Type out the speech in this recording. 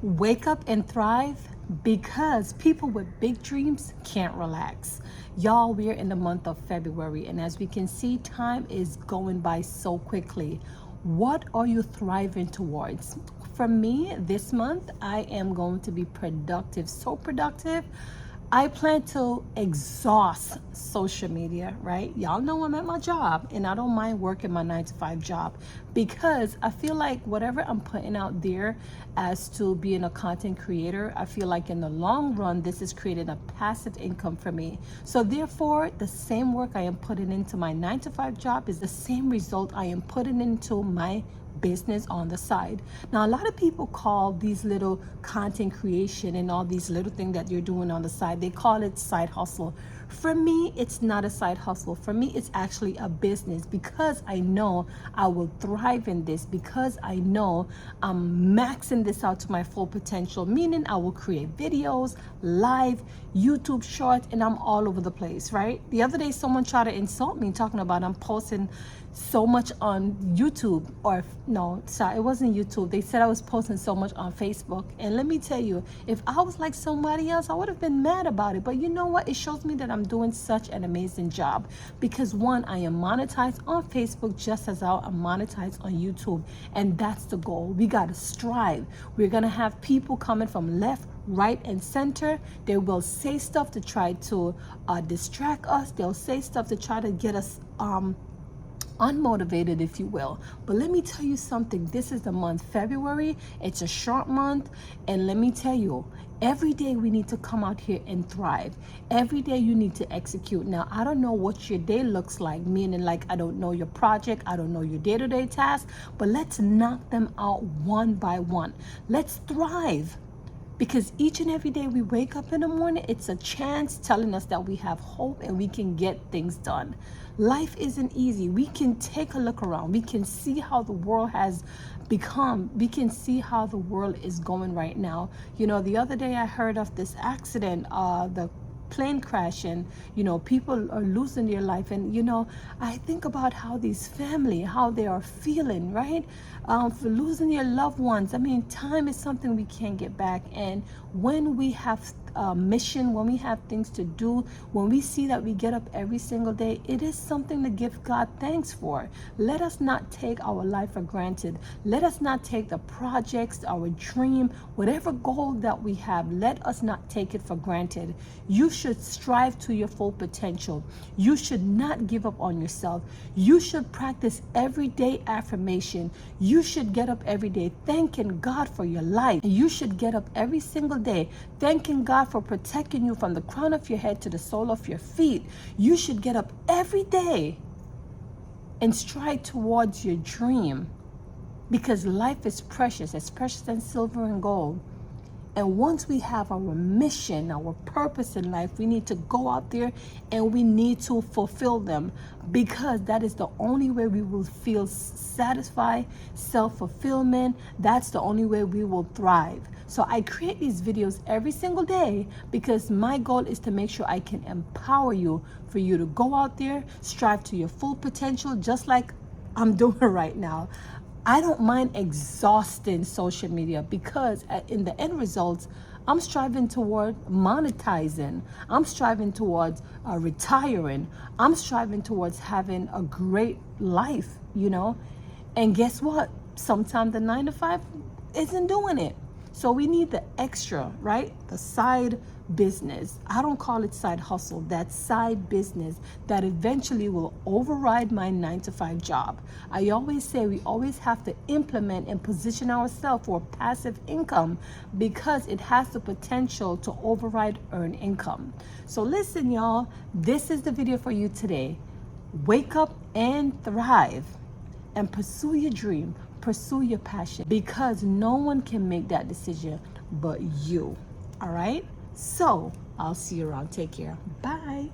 Wake up and thrive, because people with big dreams can't relax. Y'all, we're in the month of February, and as we can see, time is going by so quickly. What are you thriving towards? For me, this month, I am going to be productive, so productive. I plan to exhaust social media, right? Y'all know I'm at my job and I don't mind working my 9 to 5 job, because I feel like whatever I'm putting out there as to being a content creator, I feel like in the long run, this is creating a passive income for me. So therefore, the same work I am putting into my 9 to 5 job is the same result I am putting into my business on the side. Now, a lot of people call these little content creation and all these little things that you're doing on the side, they call it side hustle. For me, it's not a side hustle. For me, it's actually a business, because I know I will thrive in this, because I know I'm maxing this out to my full potential, meaning I will create videos, live, YouTube shorts, and I'm all over the place, right? The other day, someone tried to insult me talking about I'm posting so much on YouTube, or no, sorry, it wasn't YouTube. They said I was posting so much on Facebook. And let me tell you, if I was like somebody else, I would have been mad about it. But you know what? It shows me that I'm doing such an amazing job, because one, I am monetized on Facebook just as I'm monetized on YouTube. And that's the goal. We got to strive. We're going to have people coming from left, right, and center. They will say stuff to try to distract us. They'll say stuff to try to get us unmotivated, if you will. But let me tell you something. This is the month February. It's a short month, and let me tell you, every day we need to come out here and thrive. Every day you need to execute. Now, I don't know what your day looks like, meaning like I don't know your project, I don't know your day-to-day tasks, but let's knock them out one by one. Let's thrive. Because each and every day we wake up in the morning, it's a chance telling us that we have hope and we can get things done. Life isn't easy. We can take a look around. We can see how the world has become. We can see how the world is going right now. You know, the other day I heard of this accident, the plane crash, and people are losing their life. And I think about how these family, how they are feeling, right? For losing their loved ones. I mean, time is something we can't get back, and when we have a mission, when we have things to do, when we see that we get up every single day, it is something to give God thanks for. Let us not take our life for granted. Let us not take the projects, our dream, whatever goal that we have, let us not take it for granted. You should strive to your full potential. You should not give up on yourself. You should practice everyday affirmation. You should get up every day thanking God for your life. You should get up every single day thanking God for protecting you from the crown of your head to the sole of your feet. You should get up every day and stride towards your dream, because life is precious. It's precious than silver and gold. And once we have our mission, our purpose in life, we need to go out there and we need to fulfill them, because that is the only way we will feel satisfied, self-fulfillment. That's the only way we will thrive. So I create these videos every single day because my goal is to make sure I can empower you, for you to go out there, strive to your full potential, just like I'm doing right now. I don't mind exhausting social media, because in the end results, I'm striving toward monetizing. I'm striving towards retiring. I'm striving towards having a great life, And guess what? Sometimes the 9 to 5 isn't doing it. So we need the extra, right? The side business. I don't call it side hustle. That side business that eventually will override my 9 to 5 job. I always say we always have to implement and position ourselves for passive income, because it has the potential to override earned income. So listen, y'all, this is the video for you today. Wake up and thrive, and pursue your dream, pursue your passion, because no one can make that decision but you. All right? So I'll see you around. Take care. Bye.